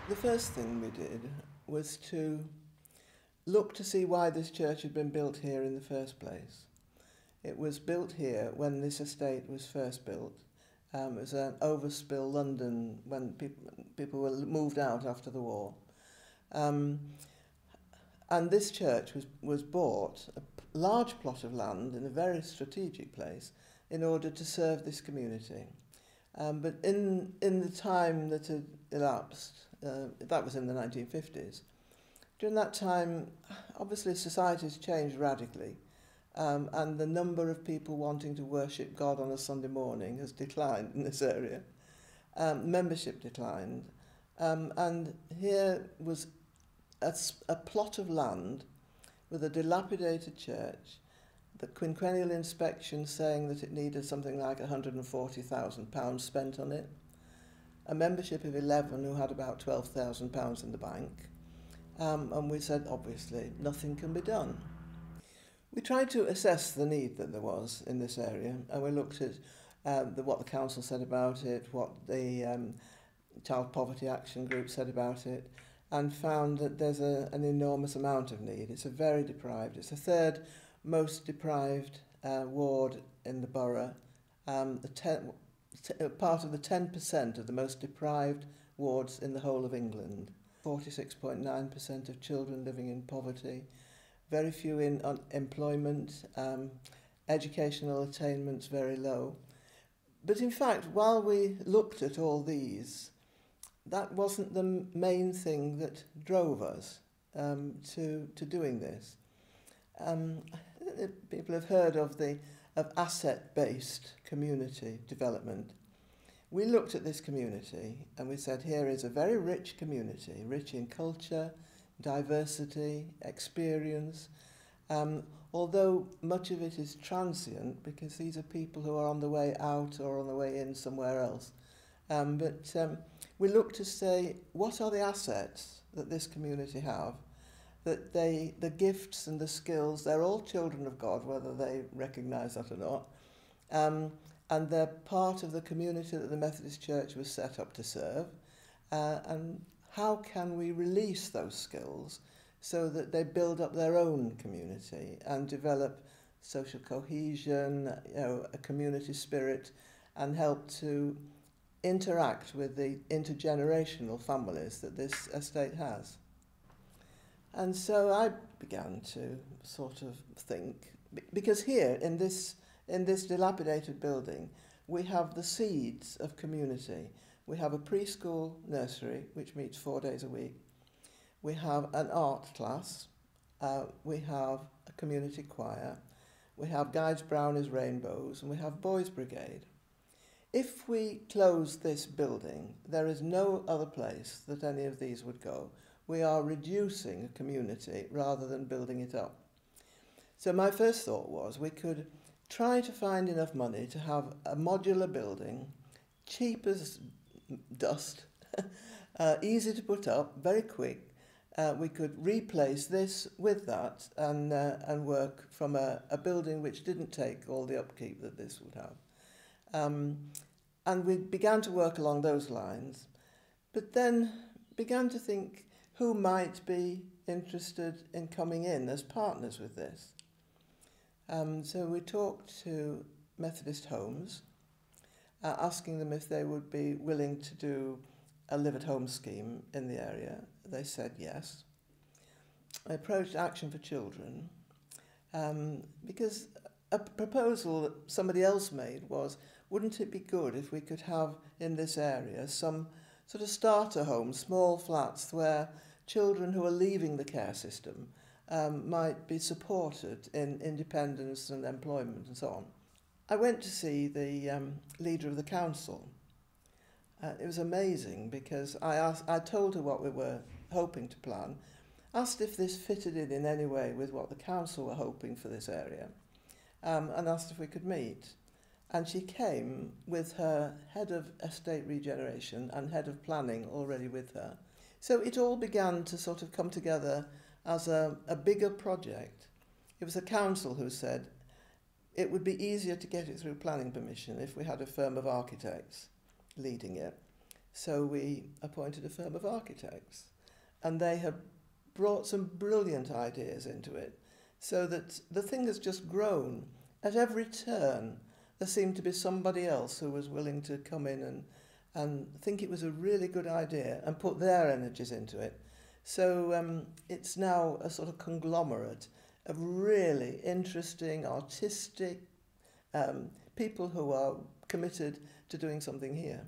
The first thing we did was to look to see why this church had been built here in the first place. It was built here when this estate was first built. It was an overspill London when people were moved out after the war. And this church was bought, a large plot of land in a very strategic place, in order to serve this community. But in the time that had elapsed, that was in the 1950s, during that time, obviously society's changed radically, and the number of people wanting to worship God on a Sunday morning has declined in this area. Membership declined, and here was a plot of land with a dilapidated church, the quinquennial inspection saying that it needed something like £140,000 spent on it, a membership of 11 who had about £12,000 in the bank, and we said, obviously, nothing can be done. We tried to assess the need that there was in this area, and we looked at what the council said about it, what the Child Poverty Action Group said about it, and found that there's an enormous amount of need. It's a very deprived, it's the third most deprived ward in the borough, part of the 10% of the most deprived wards in the whole of England. 46.9% of children living in poverty, very few in employment, educational attainments very low. But in fact, while we looked at all these, that wasn't the main thing that drove us to doing this. People have heard of asset-based community development. We looked at this community and we said, here is a very rich community, rich in culture, diversity, experience, although much of it is transient because these are people who are on the way out or on the way in somewhere else. But we look to say, what are the assets that this community have, that the gifts and the skills, they're all children of God, whether they recognise that or not, and they're part of the community that the Methodist Church was set up to serve, and how can we release those skills so that they build up their own community and develop social cohesion, a community spirit, and help to interact with the intergenerational families that this estate has. And so I began to sort of think, because here in this dilapidated building, we have the seeds of community. We have a preschool nursery, which meets 4 days a week. We have an art class. We have a community choir. We have Guides, Brownies, Rainbows, and we have Boys Brigade. If we close this building, there is no other place that any of these would go. We are reducing a community rather than building it up. So my first thought was we could try to find enough money to have a modular building, cheap as dust, easy to put up, very quick. We could replace this with that and work from a building which didn't take all the upkeep that this would have. And we began to work along those lines, but then began to think who might be interested in coming in as partners with this. So we talked to Methodist homes, asking them if they would be willing to do a live-at-home scheme in the area. They said yes. I approached Action for Children because a proposal that somebody else made was, wouldn't it be good if we could have in this area some sort of starter homes, small flats where children who are leaving the care system might be supported in independence and employment and so on. I went to see the leader of the council. It was amazing because I told her what we were hoping to plan, asked if this fitted in any way with what the council were hoping for this area, and asked if we could meet. And she came with her head of estate regeneration and head of planning already with her. So it all began to sort of come together as a bigger project. It was the council who said it would be easier to get it through planning permission if we had a firm of architects leading it. So we appointed a firm of architects, and they have brought some brilliant ideas into it, so that the thing has just grown. At every turn, there seemed to be somebody else who was willing to come in and think it was a really good idea and put their energies into it. So it's now a sort of conglomerate of really interesting, artistic people who are committed to doing something here.